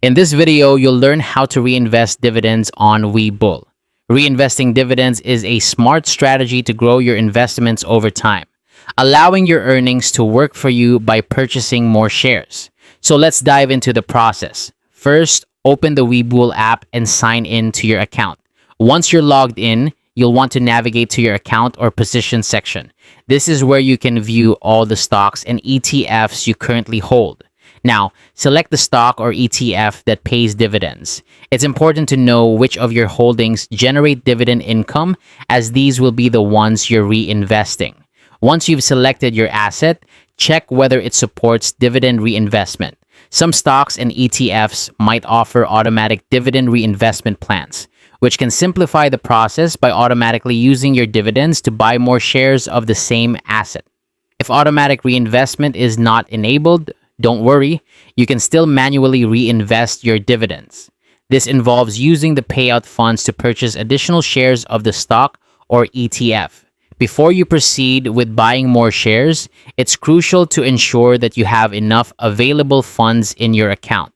In this video, you'll learn how to reinvest dividends on Webull. Reinvesting dividends is a smart strategy to grow your investments over time, allowing your earnings to work for you by purchasing more shares. So let's dive into the process. First, open the Webull app and sign in to your account. Once you're logged in, you'll want to navigate to your account or position section. This is where you can view all the stocks and ETFs you currently hold. Now, select the stock or ETF that pays dividends. It's important to know which of your holdings generate dividend income, as these will be the ones you're reinvesting. Once you've selected your asset, check whether it supports dividend reinvestment. Some stocks and ETFs might offer automatic dividend reinvestment plans, which can simplify the process by automatically using your dividends to buy more shares of the same asset. If automatic reinvestment is not enabled, don't worry, you can still manually reinvest your dividends. This involves using the payout funds to purchase additional shares of the stock or ETF. Before you proceed with buying more shares, it's crucial to ensure that you have enough available funds in your account.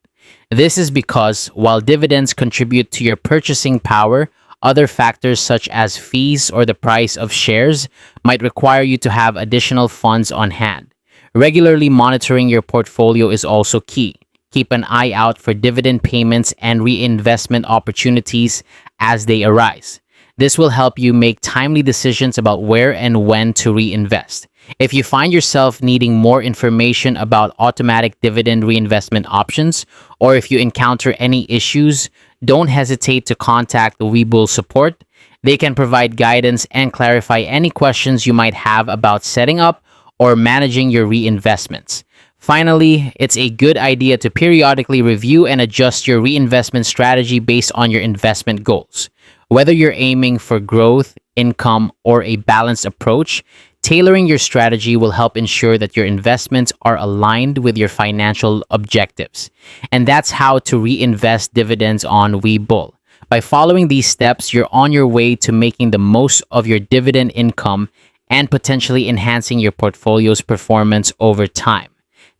This is because while dividends contribute to your purchasing power, other factors such as fees or the price of shares might require you to have additional funds on hand. Regularly monitoring your portfolio is also key. Keep an eye out for dividend payments and reinvestment opportunities as they arise. This will help you make timely decisions about where and when to reinvest. If you find yourself needing more information about automatic dividend reinvestment options, or if you encounter any issues, don't hesitate to contact the Webull support. They can provide guidance and clarify any questions you might have about setting up or managing your reinvestments. Finally, it's a good idea to periodically review and adjust your reinvestment strategy based on your investment goals. Whether you're aiming for growth, income, or a balanced approach, tailoring your strategy will help ensure that your investments are aligned with your financial objectives. And that's how to reinvest dividends on Webull. By following these steps, you're on your way to making the most of your dividend income and potentially enhancing your portfolio's performance over time.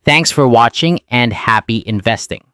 Thanks for watching and happy investing.